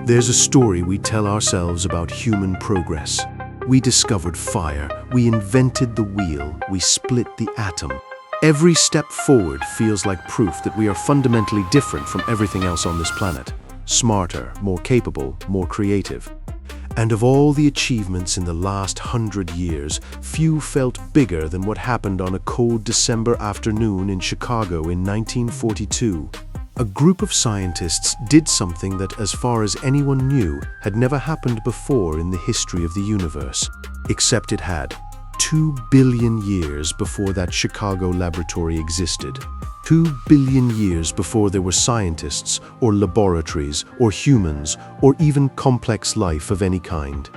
There's a story we tell ourselves about human progress. We discovered fire, we invented the wheel, we split the atom. Every step forward feels like proof that we are fundamentally different from everything else on this planet. Smarter, more capable, more creative. And of all the achievements in the last 100 years, few felt bigger than what happened on a cold December afternoon in Chicago in 1942. A group of scientists did something that, as far as anyone knew, had never happened before in the history of the universe. Except it had. 2 billion years before that Chicago laboratory existed. 2 billion years before there were scientists, or laboratories, or humans, or even complex life of any kind.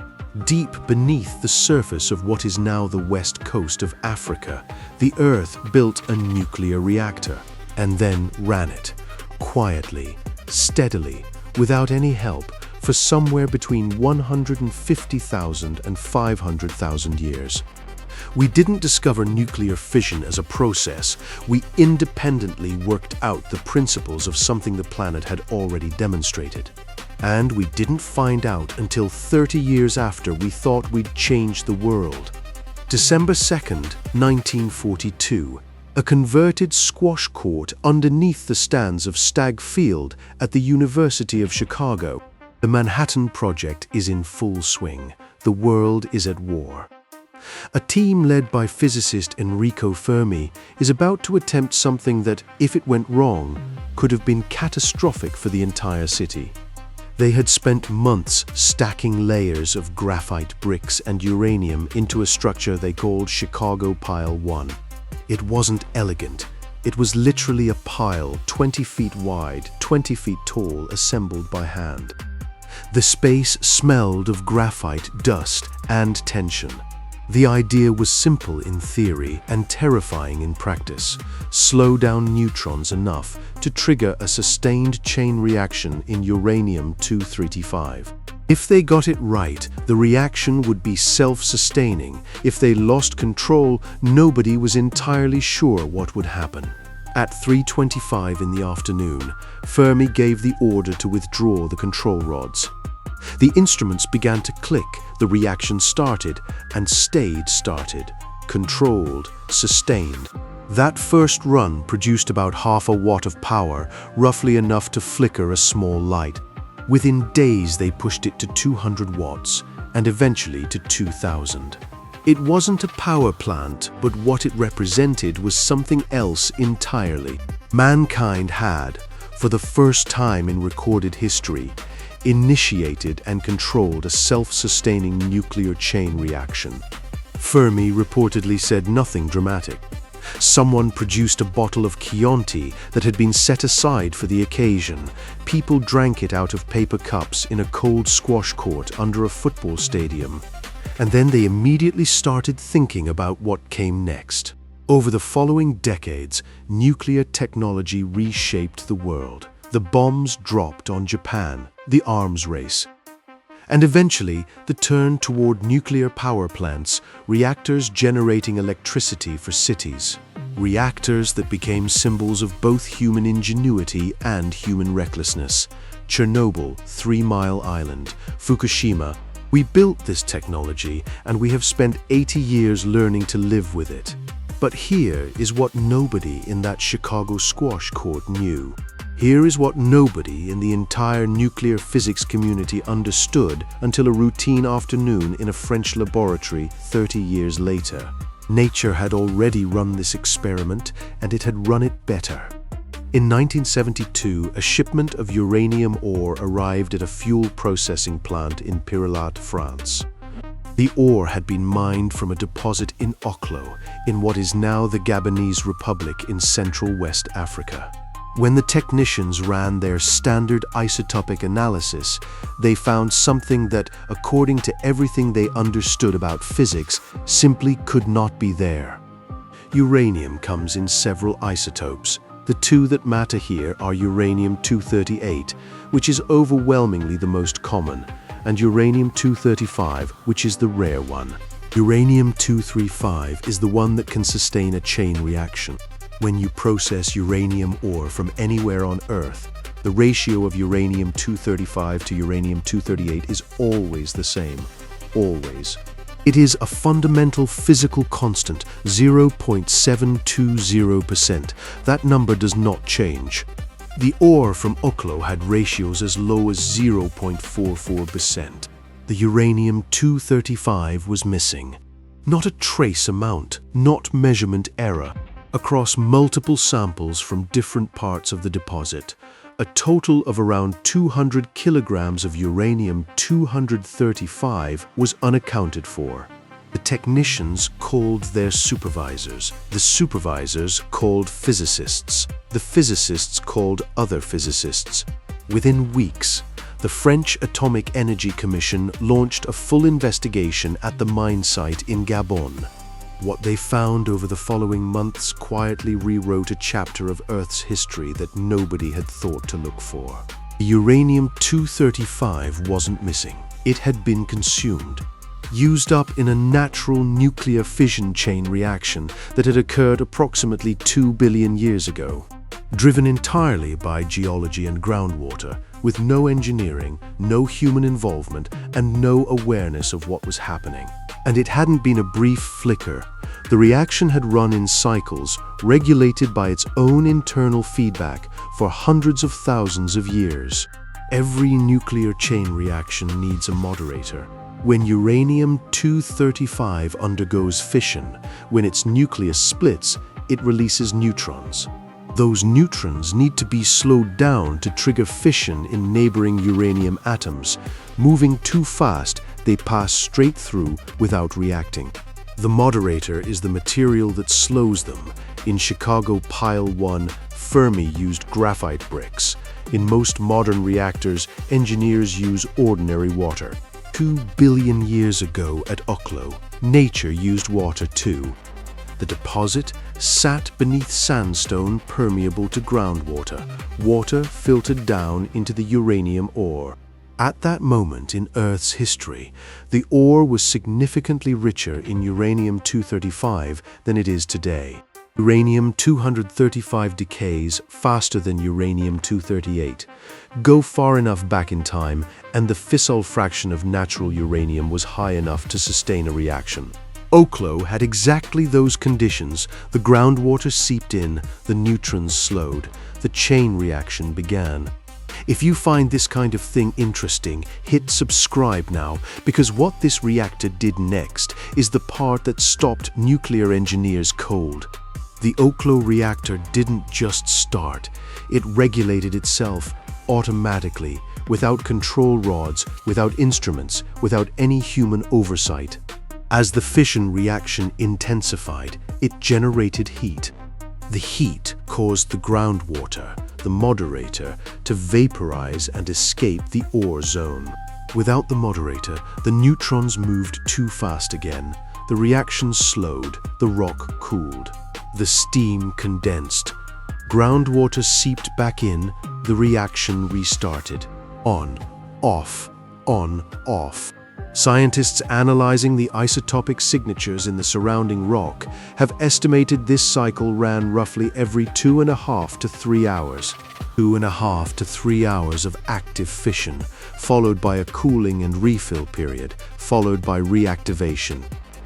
Deep beneath the surface of what is now the west coast of Africa, the Earth built a nuclear reactor, and then ran it, quietly, steadily, without any help, for somewhere between 150,000 and 500,000 years. We didn't discover nuclear fission as a process. We independently worked out the principles of something the planet had already demonstrated. And we didn't find out until 30 years after we thought we'd changed the world. December 2nd, 1942, a converted squash court underneath the stands of Stagg Field at the University of Chicago. The Manhattan Project is in full swing. The world is at war. A team led by physicist Enrico Fermi is about to attempt something that, if it went wrong, could have been catastrophic for the entire city. They had spent months stacking layers of graphite bricks and uranium into a structure they called Chicago Pile 1. It wasn't elegant. It was literally a pile 20 feet wide, 20 feet tall, assembled by hand. The space smelled of graphite, dust, and tension. The idea was simple in theory and terrifying in practice. Slow down neutrons enough to trigger a sustained chain reaction in uranium-235. If they got it right, the reaction would be self-sustaining. If they lost control, nobody was entirely sure what would happen. At 3:25 in the afternoon, Fermi gave the order to withdraw the control rods. The instruments began to click, the reaction started, and stayed started, controlled, sustained. That first run produced about half a watt of power, roughly enough to flicker a small light. Within days they pushed it to 200 watts, and eventually to 2,000. It wasn't a power plant, but what it represented was something else entirely. Mankind had, for the first time in recorded history, initiated and controlled a self-sustaining nuclear chain reaction. Fermi reportedly said nothing dramatic. Someone produced a bottle of Chianti that had been set aside for the occasion. People drank it out of paper cups in a cold squash court under a football stadium. And then they immediately started thinking about what came next. Over the following decades, nuclear technology reshaped the world. The bombs dropped on Japan, the arms race. And eventually, the turn toward nuclear power plants, reactors generating electricity for cities. Reactors that became symbols of both human ingenuity and human recklessness. Chernobyl, 3 Mile Island, Fukushima. We built this technology, and we have spent 80 years learning to live with it. But here is what nobody in that Chicago squash court knew. Here is what nobody in the entire nuclear physics community understood until a routine afternoon in a French laboratory 30 years later. Nature had already run this experiment, and it had run it better. In 1972, a shipment of uranium ore arrived at a fuel processing plant in Pirilat, France. The ore had been mined from a deposit in Oklo, in what is now the Gabonese Republic in Central West Africa. When the technicians ran their standard isotopic analysis, they found something that, according to everything they understood about physics, simply could not be there. Uranium comes in several isotopes. The two that matter here are uranium-238, which is overwhelmingly the most common, and uranium-235, which is the rare one. Uranium-235 is the one that can sustain a chain reaction. When you process uranium ore from anywhere on Earth, The ratio of uranium-235 to uranium-238 is always the same. Always. It is a fundamental physical constant, 0.720%. That number does not change. The ore from Oklo had ratios as low as 0.44%. The uranium-235 was missing. Not a trace amount, not measurement error. Across multiple samples from different parts of the deposit, a total of around 200 kilograms of uranium-235 was unaccounted for. The technicians called their supervisors. The supervisors called physicists. The physicists called other physicists. Within weeks, the French Atomic Energy Commission launched a full investigation at the mine site in Gabon. What they found over the following months quietly rewrote a chapter of Earth's history that nobody had thought to look for. The uranium-235 wasn't missing. It had been consumed, used up in a natural nuclear fission chain reaction that had occurred approximately 2 billion years ago. Driven entirely by geology and groundwater, with no engineering, no human involvement, and no awareness of what was happening. And it hadn't been a brief flicker. The reaction had run in cycles, regulated by its own internal feedback for hundreds of thousands of years. Every nuclear chain reaction needs a moderator. When uranium-235 undergoes fission, when its nucleus splits, it releases neutrons. Those neutrons need to be slowed down to trigger fission in neighboring uranium atoms. Moving too fast, they pass straight through without reacting. The moderator is the material that slows them. In Chicago Pile 1, Fermi used graphite bricks. In most modern reactors, engineers use ordinary water. 2 billion years ago at Oklo, nature used water too. The deposit sat beneath sandstone permeable to groundwater, water filtered down into the uranium ore. At that moment in Earth's history, the ore was significantly richer in uranium-235 than it is today. Uranium-235 decays faster than uranium-238. Go far enough back in time, and the fissile fraction of natural uranium was high enough to sustain a reaction. Oklo had exactly those conditions. The groundwater seeped in, the neutrons slowed, the chain reaction began. If you find this kind of thing interesting, hit subscribe now, because what this reactor did next is the part that stopped nuclear engineers cold. The Oklo reactor didn't just start, it regulated itself automatically, without control rods, without instruments, without any human oversight. As the fission reaction intensified, it generated heat. The heat caused the groundwater, the moderator, to vaporize and escape the ore zone. Without the moderator, the neutrons moved too fast again. The reaction slowed, the rock cooled. The steam condensed. Groundwater seeped back in, the reaction restarted. On, off, on, off. Scientists analyzing the isotopic signatures in the surrounding rock have estimated this cycle ran roughly every 2.5 to 3 hours. 2.5 to 3 hours of active fission, followed by a cooling and refill period, followed by reactivation.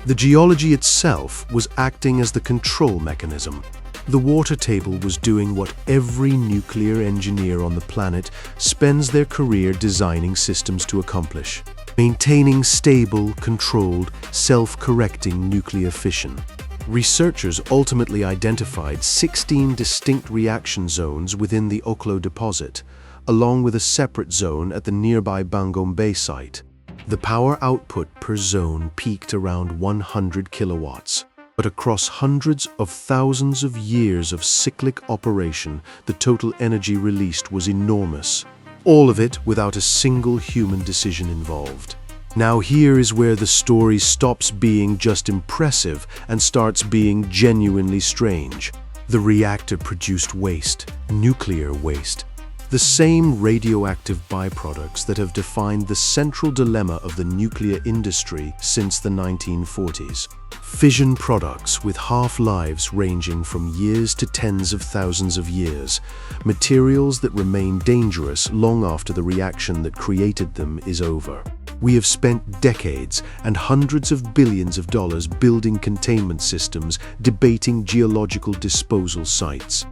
The geology itself was acting as the control mechanism. The water table was doing what every nuclear engineer on the planet spends their career designing systems to accomplish: maintaining stable, controlled, self-correcting nuclear fission. Researchers ultimately identified 16 distinct reaction zones within the Oklo deposit, along with a separate zone at the nearby Bangombe site. The power output per zone peaked around 100 kilowatts. But across hundreds of thousands of years of cyclic operation, the total energy released was enormous. All of it without a single human decision involved. Now here is where the story stops being just impressive and starts being genuinely strange. The reactor produced waste, nuclear waste. The same radioactive byproducts that have defined the central dilemma of the nuclear industry since the 1940s. Fission products with half-lives ranging from years to tens of thousands of years, materials that remain dangerous long after the reaction that created them is over. We have spent decades and hundreds of billions of dollars building containment systems, debating geological disposal sites.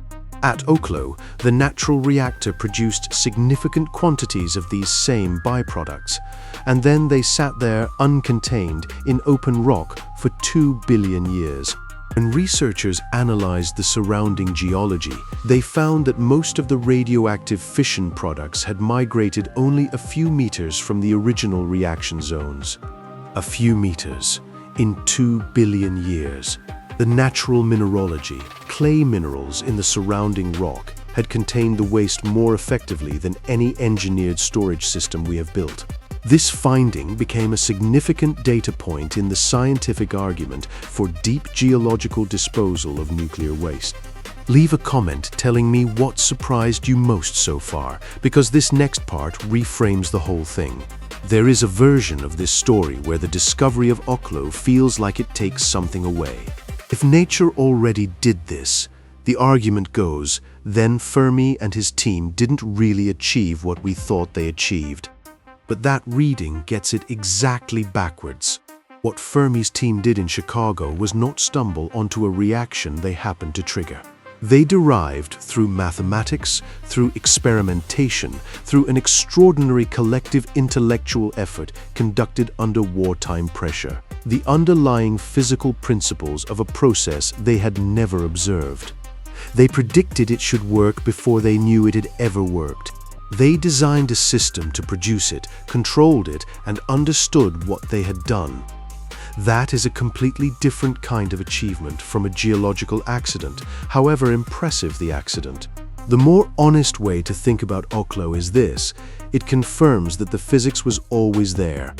At Oklo, the natural reactor produced significant quantities of these same byproducts, and then they sat there uncontained in open rock for 2 billion years. When researchers analyzed the surrounding geology, they found that most of the radioactive fission products had migrated only a few meters from the original reaction zones. A few meters in 2 billion years. The natural mineralogy, clay minerals in the surrounding rock, had contained the waste more effectively than any engineered storage system we have built. This finding became a significant data point in the scientific argument for deep geological disposal of nuclear waste. Leave a comment telling me what surprised you most so far, because this next part reframes the whole thing. There is a version of this story where the discovery of Oklo feels like it takes something away. If nature already did this, the argument goes, then Fermi and his team didn't really achieve what we thought they achieved. But that reading gets it exactly backwards. What Fermi's team did in Chicago was not stumble onto a reaction they happened to trigger. They derived through mathematics, through experimentation, through an extraordinary collective intellectual effort conducted under wartime pressure, the underlying physical principles of a process they had never observed. They predicted it should work before they knew it had ever worked. They designed a system to produce it, controlled it, and understood what they had done. That is a completely different kind of achievement from a geological accident, however impressive the accident. The more honest way to think about Oklo is this: it confirms that the physics was always there.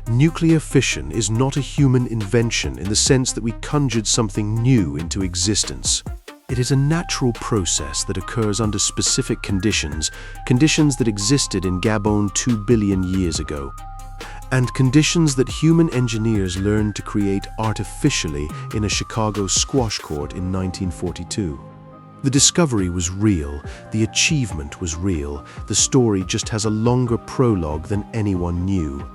Nuclear fission is not a human invention in the sense that we conjured something new into existence. It is a natural process that occurs under specific conditions that existed in Gabon 2 billion years ago, and conditions that human engineers learned to create artificially in a Chicago squash court in 1942. The discovery was real, the achievement was real, the story just has a longer prologue than anyone knew.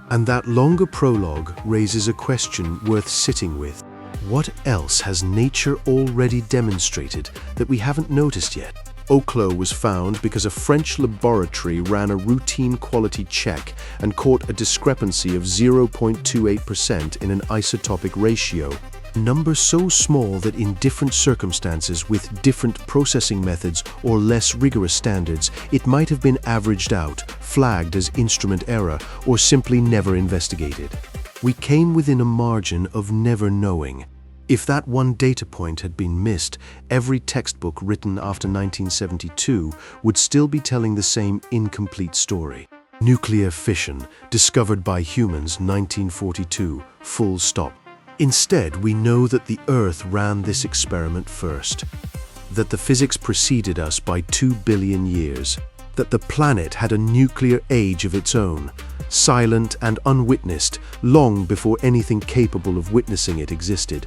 And that longer prologue raises a question worth sitting with. What else has nature already demonstrated that we haven't noticed yet? Oklo was found because a French laboratory ran a routine quality check and caught a discrepancy of 0.28% in an isotopic ratio, a number so small that in different circumstances with different processing methods or less rigorous standards, it might have been averaged out, flagged as instrument error, or simply never investigated. We came within a margin of never knowing. If that one data point had been missed, every textbook written after 1972 would still be telling the same incomplete story. Nuclear fission, discovered by humans 1942, full stop. Instead, we know that the Earth ran this experiment first, that the physics preceded us by 2 billion years, that the planet had a nuclear age of its own, silent and unwitnessed, long before anything capable of witnessing it existed.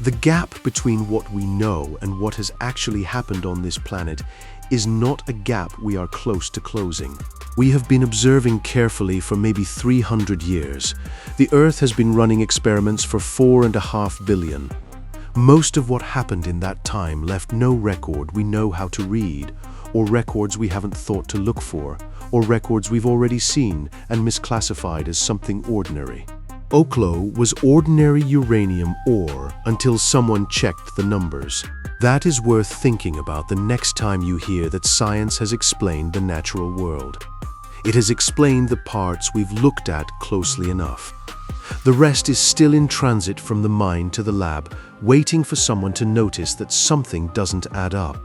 The gap between what we know and what has actually happened on this planet is not a gap we are close to closing. We have been observing carefully for maybe 300 years. The Earth has been running experiments for 4.5 billion. Most of what happened in that time left no record we know how to read, or records we haven't thought to look for, or records we've already seen and misclassified as something ordinary. Oklo was ordinary uranium ore until someone checked the numbers. That is worth thinking about the next time you hear that science has explained the natural world. It has explained the parts we've looked at closely enough. The rest is still in transit from the mine to the lab, waiting for someone to notice that something doesn't add up.